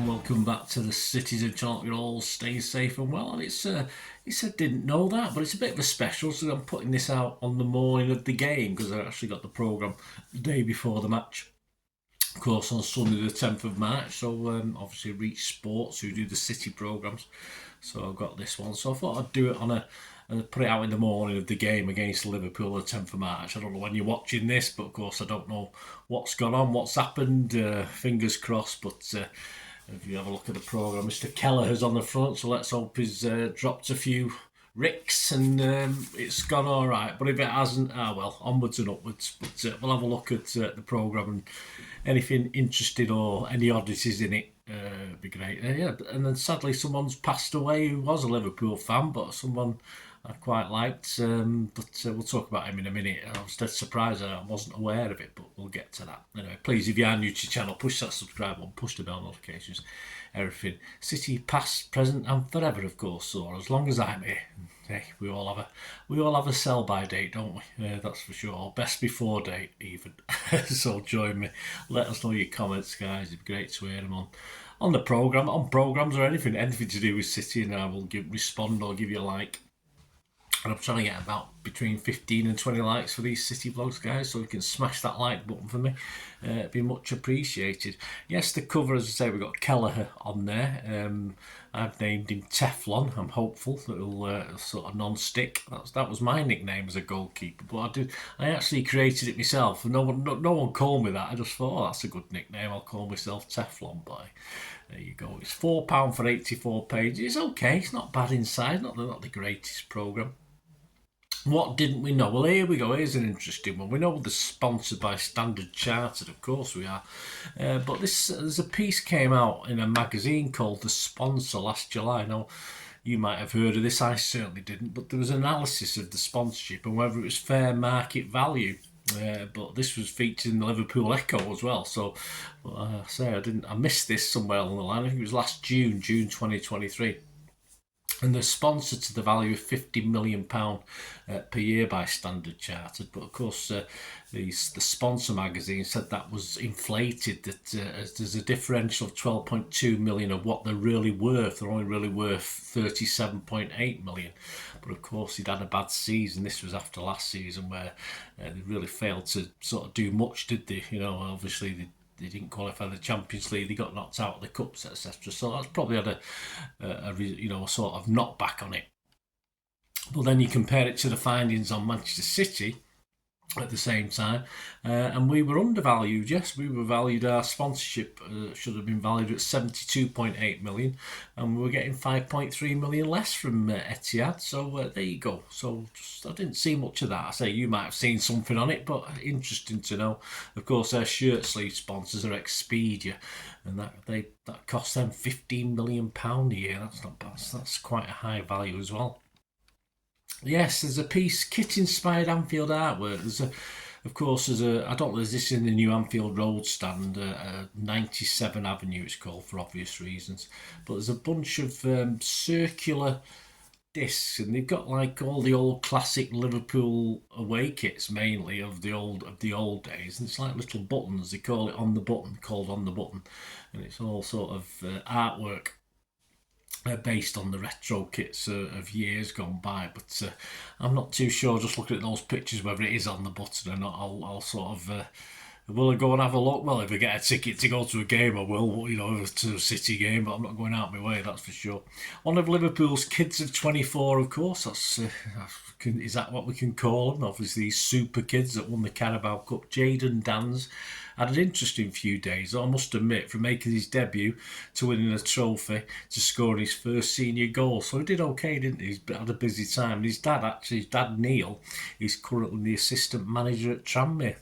Welcome back to the Citytilidie channel. You all stay safe and well. And he said didn't know that, but it's a bit of a special. So I'm putting this out on the morning of the game because I actually got the programme the day before the match. Of course, on Sunday the 10th of March. So obviously Reach Sports, who do the City programmes. So I've got this one. So I thought I'd do it on put it out in the morning of the game against Liverpool the 10th of March. I don't know when you're watching this, but of course I don't know what's gone on, what's happened. Fingers crossed, but if you have a look at the programme, Mr. Kelleher's on the front, so let's hope he's dropped a few ricks and it's gone all right. But if it hasn't, well, onwards and upwards. But we'll have a look at the programme and anything interesting or any oddities in it. It'd be great. Yeah, and then sadly someone's passed away who was a Liverpool fan, but someone I quite liked. But we'll talk about him in a minute. I was dead surprised I wasn't aware of it, but we'll get to that. Anyway, please, if you are new to the channel, push that subscribe button, push the bell notifications, everything. City, past, present, and forever, of course. Or as long as I'm here. Hey, we all have a sell-by date, don't we? That's for sure. Best before date, even. So join me. Let us know your comments, guys. It'd be great to hear them on the programme, on programmes or anything to do with City, and I will respond or give you a like. And I'm trying to get about between 15 and 20 likes for these City vlogs, guys, so you can smash that like button for me. It'd be much appreciated. Yes, the cover, as I say, we've got Kelleher on there. I've named him Teflon. I'm hopeful that it'll sort of non-stick. That was my nickname as a goalkeeper, but I actually created it myself. No one called me that. I just thought, oh, that's a good nickname. I'll call myself Teflon Boy. There you go. It's £4 for 84 pages. It's okay. It's not bad inside. Not the greatest programme. What didn't we know? Well, here we go. Here's an interesting one. We know they're sponsored by Standard Chartered, of course we are. But there's a piece came out in a magazine called The Sponsor last July. Now, you might have heard of this. I certainly didn't. But there was analysis of the sponsorship and whether it was fair market value. But this was featured in the Liverpool Echo as well. So, I missed this somewhere along the line. I think it was last June 2023. And they're sponsored to the value of £50 million per year by Standard Chartered. But of course, the sponsor magazine said that was inflated, that there's a differential of 12.2 million of what they're really worth. They're only really worth 37.8 million. But of course, he'd had a bad season. This was after last season where they really failed to sort of do much, did they? You know, obviously they didn't qualify the Champions League. They got knocked out of the cups, etc. So that's probably had a sort of knockback on it. But then you compare it to the findings on Manchester City at the same time, and we were undervalued. Yes, we were valued. Our sponsorship should have been valued at 72.8 million, and we were getting 5.3 million less from Etihad. So there you go. So I didn't see much of that. I say you might have seen something on it, but interesting to know. Of course, their shirt sleeve sponsors are Expedia, and that costs them £15 million a year. That's not bad. That's quite a high value as well. Yes, there's a piece, kit-inspired Anfield artwork. I don't know, is this in the new Anfield Road stand, 97 Avenue it's called for obvious reasons. But there's a bunch of circular discs, and they've got like all the old classic Liverpool away kits, mainly of the old days, and it's like little buttons. They call it on the button, and it's all sort of artwork based on the retro kits of years gone by, but I'm not too sure, just looking at those pictures, whether it is on the button or not. I'll sort of will I go and have a look? Well, if I get a ticket to go to a game, I will, to a City game, but I'm not going out my way, that's for sure. One of Liverpool's kids of 24, of course, is that what we can call them? Obviously, these super kids that won the Carabao Cup. Jayden Danns had an interesting few days, I must admit, from making his debut to winning a trophy to scoring his first senior goal. So he did okay, didn't he? He's had a busy time. His dad Neil, is currently the assistant manager at Tranmere.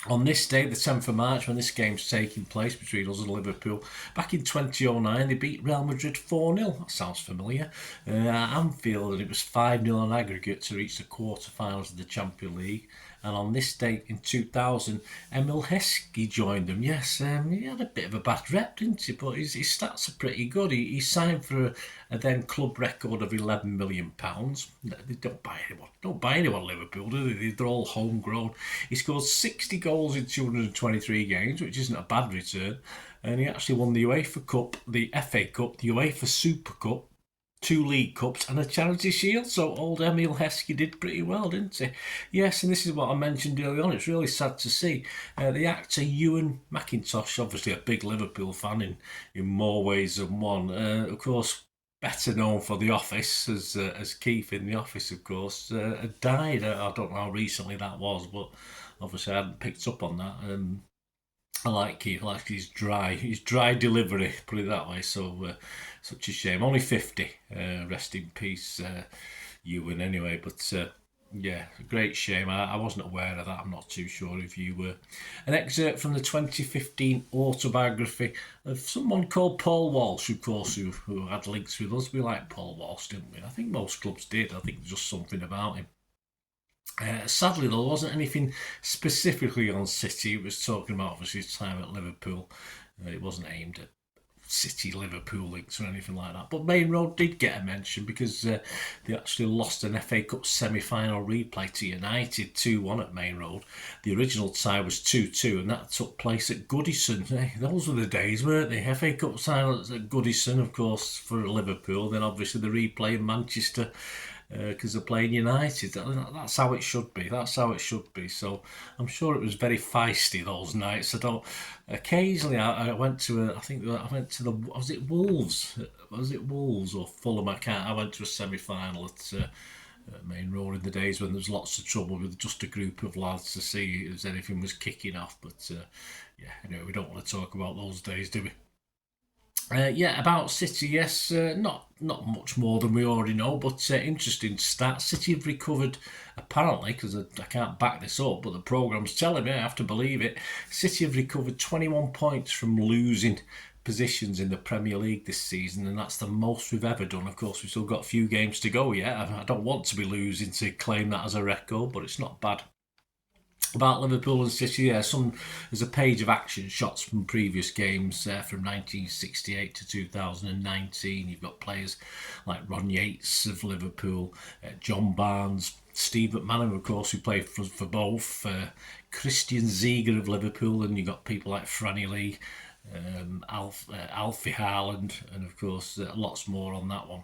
On this day, the 10th of March, when this game's taking place between us and Liverpool, back in 2009, they beat Real Madrid 4-0. That sounds familiar. At Anfield, and it was 5-0 on aggregate to reach the quarter-finals of the Champions League. And on this date in 2000, Emil Heskey joined them. Yes, he had a bit of a bad rep, didn't he? But his stats are pretty good. He signed for a then club record of £11 million. They don't buy anyone Liverpool, do they? They're all homegrown. He scored 60 goals in 223 games, which isn't a bad return. And he actually won the UEFA Cup, the FA Cup, the UEFA Super Cup, 2 League Cups and a Charity Shield. So old Emil Heskey did pretty well, didn't he? Yes, and this is what I mentioned earlier on. It's really sad to see. The actor Ewan McIntosh, obviously a big Liverpool fan in more ways than one. Of course, better known for The Office as Keith in The Office, of course, had died. I don't know how recently that was, but obviously I hadn't picked up on that. I like Keith. I like his dry delivery. Put it that way. So such a shame. Only 50. Rest in peace, Ewan. Anyway, but yeah, a great shame. I wasn't aware of that. I'm not too sure if you were. An excerpt from the 2015 autobiography of someone called Paul Walsh, of course, who had links with us. We liked Paul Walsh, didn't we? I think most clubs did. I think there's just something about him. Sadly, there wasn't anything specifically on City. It was talking about obviously his time at Liverpool. It wasn't aimed at City Liverpool links or anything like that. But Main Road did get a mention because they actually lost an FA Cup semi-final replay to United 2-1 at Main Road. The original tie was 2-2 and that took place at Goodison. Those were the days, weren't they? FA Cup silence at Goodison, of course, for Liverpool. Then obviously the replay in Manchester because they're playing United. That's how it should be. That's how it should be. So I'm sure it was very feisty those nights. Occasionally I went to was it Wolves? Was it Wolves or Fulham? I went to a semi-final at Main Road in the days when there was lots of trouble with just a group of lads to see if anything was kicking off. But yeah, anyway, we don't want to talk about those days, do we? Yeah, about City, yes, not much more than we already know, but interesting stats. City have recovered, apparently, because I can't back this up, but the programme's telling me, I have to believe it. City have recovered 21 points from losing positions in the Premier League this season, and that's the most we've ever done. Of course, we've still got a few games to go yet. I don't want to be losing to claim that as a record, but it's not bad. About Liverpool and City, yeah, there's a page of action shots from previous games from 1968 to 2019. You've got players like Ron Yates of Liverpool, John Barnes, Steve McManaman, of course, who played for both, Christian Ziege of Liverpool, and you've got people like Franny Lee, Alfie Haaland, and of course lots more on that one.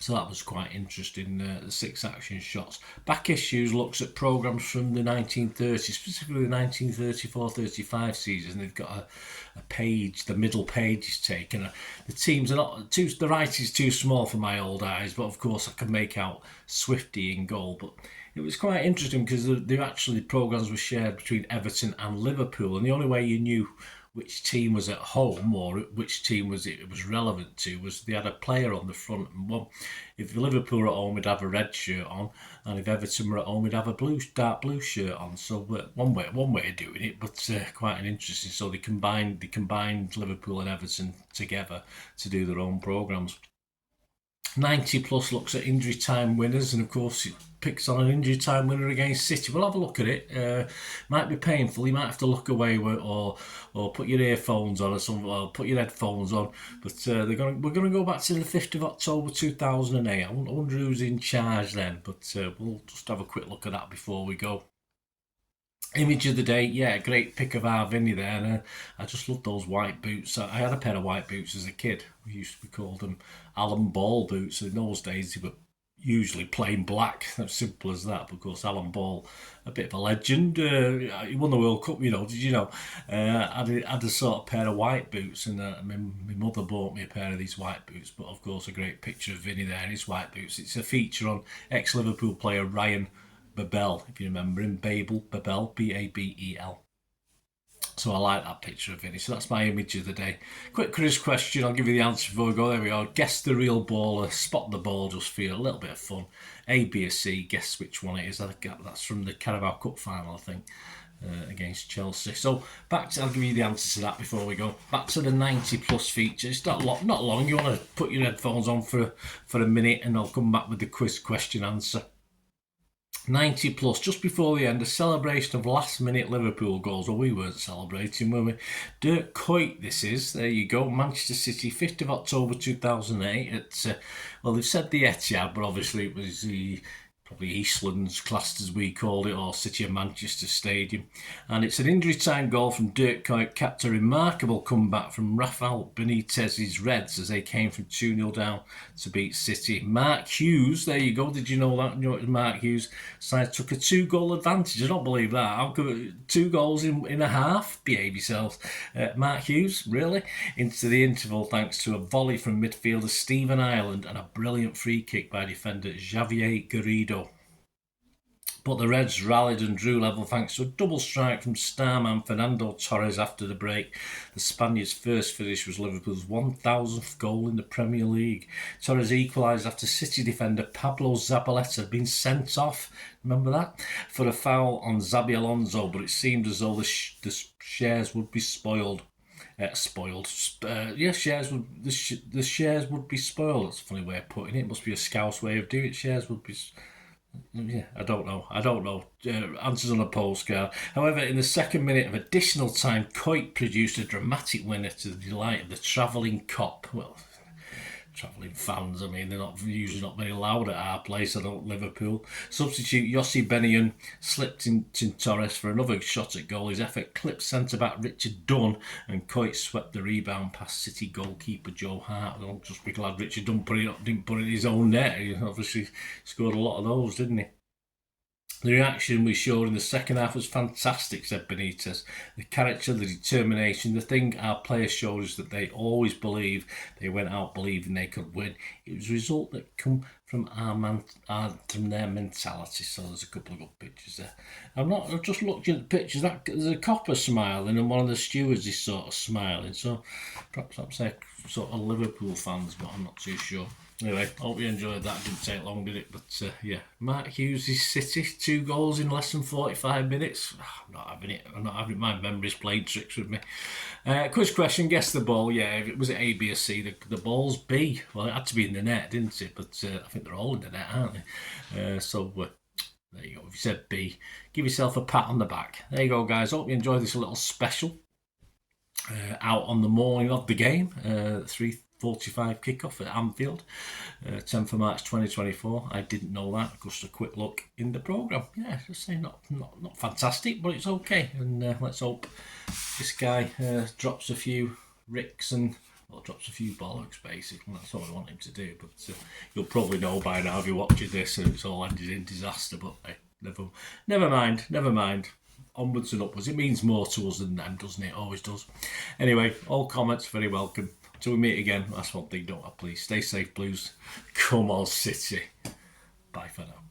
So that was quite interesting, the 6 action shots. Back Issues looks at programmes from the 1930s, specifically the 1934-35 season. They've got a page, the middle page is taken. The teams are not, the writing's too small for my old eyes, but of course I can make out Swifty in goal. But it was quite interesting because programmes were shared between Everton and Liverpool, and the only way you knew which team was at home or which team it was relevant to was they had a player on the front. And if Liverpool were at home, we'd have a red shirt on, and if Everton were at home, we'd have a dark blue shirt on. So one way of doing it, but quite an interesting. So they combined Liverpool and Everton together to do their own programmes. 90 Plus looks at injury time winners, and of course it picks on an injury time winner against City. We'll have a look at it. Might be painful. You might have to look away or put your earphones on or put your headphones on. But we're going to go back to the 5th of October 2008. I wonder who's in charge then. But we'll just have a quick look at that before we go. Image of the day, yeah, great pick of our Vinny there. And I just love those white boots. I had a pair of white boots as a kid. We called them Alan Ball boots. In those days, they were usually plain black. As simple as that. But of course, Alan Ball, a bit of a legend. He won the World Cup, did you know? I had a sort of pair of white boots, and my mother bought me a pair of these white boots. But of course, a great picture of Vinny there in his white boots. It's a feature on ex-Liverpool player Ryan Babel, if you remember him. Babel, B-A-B-E-L. So I like that picture of Vinny. So that's my image of the day. Quick quiz question. I'll give you the answer before we go. There we are. Guess the real baller. Spot the ball just for a little bit of fun. A, B, or C. Guess which one it is. That's from the Carabao Cup final, I think. against Chelsea. So back to, I'll give you the answer to that before we go. Back to the 90 plus feature. It's not long. You want to put your headphones on for a minute, and I'll come back with the quiz question answer. 90 plus, just before the end, a celebration of last minute Liverpool goals. Well, we weren't celebrating, were we? Dirk Kuyt, this is. There you go. Manchester City, 5th of October 2008. At, well, they've said the Etihad, but obviously it was the probably Eastlands, classed as we called it, or City of Manchester Stadium. And it's an injury time goal from Dirk Kuyt, capped a remarkable comeback from Rafael Benitez's Reds as they came from 2-0 down to beat City. Marc Hughes, there you go. Did you know that? You know it was Marc Hughes. Side took a 2-goal advantage. I don't believe that. How could 2 goals in a half? Behave yourselves. Marc Hughes, really? Into the interval thanks to a volley from midfielder Stephen Ireland and a brilliant free kick by defender Javier Garrido. But the Reds rallied and drew level thanks to a double strike from starman Fernando Torres after the break. The Spaniard's first finish was Liverpool's 1,000th goal in the Premier League. Torres equalised after City defender Pablo Zabaleta had been sent off, remember that, for a foul on Xabi Alonso, but it seemed as though the shares would be spoiled. The shares would be spoiled. That's a funny way of putting it. It must be a Scouse way of doing it. Shares would be... Yeah, I don't know. Answers on a postcard. However, in the second minute of additional time, Kuyt produced a dramatic winner to the delight of the travelling cop. Well, travelling fans, I mean, they're usually not very loud at our place, I don't, Liverpool. Substitute Yossi Benayoun slipped into Torres for another shot at goal. His effort clipped centre-back Richard Dunn, and Kuyt swept the rebound past City goalkeeper Joe Hart. I'll just be glad Richard Dunn didn't put it in his own net. He obviously scored a lot of those, didn't he? The reaction we showed in the second half was fantastic, said Benitez. The character, the determination, the thing our players showed us that they always believe. They went out believing they could win. It was a result that come from from their mentality. So there's a couple of good pictures there. I've just looked at the pictures. There's a copper smiling and one of the stewards is sort of smiling. So perhaps they're sort of Liverpool fans, but I'm not too sure. Anyway, hope you enjoyed that. Didn't take long, did it? But yeah, Marc Hughes' City, 2 goals in less than 45 minutes. I'm not having it. My memory's played tricks with me. Quiz question, guess the ball. Yeah, was it A, B or C? The ball's B. Well, it had to be in the net, didn't it? But I think they're all in the net, aren't they? So there you go. If you said B, give yourself a pat on the back. There you go, guys. Hope you enjoyed this little special. Out on the morning of the game, 3:45 kickoff at Anfield, 10th of March 2024. I didn't know that. Just a quick look in the programme. Yeah, just say not fantastic, but it's okay. And let's hope this guy drops a few ricks and drops a few bollocks, basically. That's what I want him to do. But you'll probably know by now if you're watching this, and it's all ended in disaster. But hey, never mind. Onwards and upwards. It means more to us than them, doesn't it? Always does. Anyway, all comments very welcome. Till we meet again, that's one thing, don't I? Please stay safe, Blues. Come on, City. Bye for now.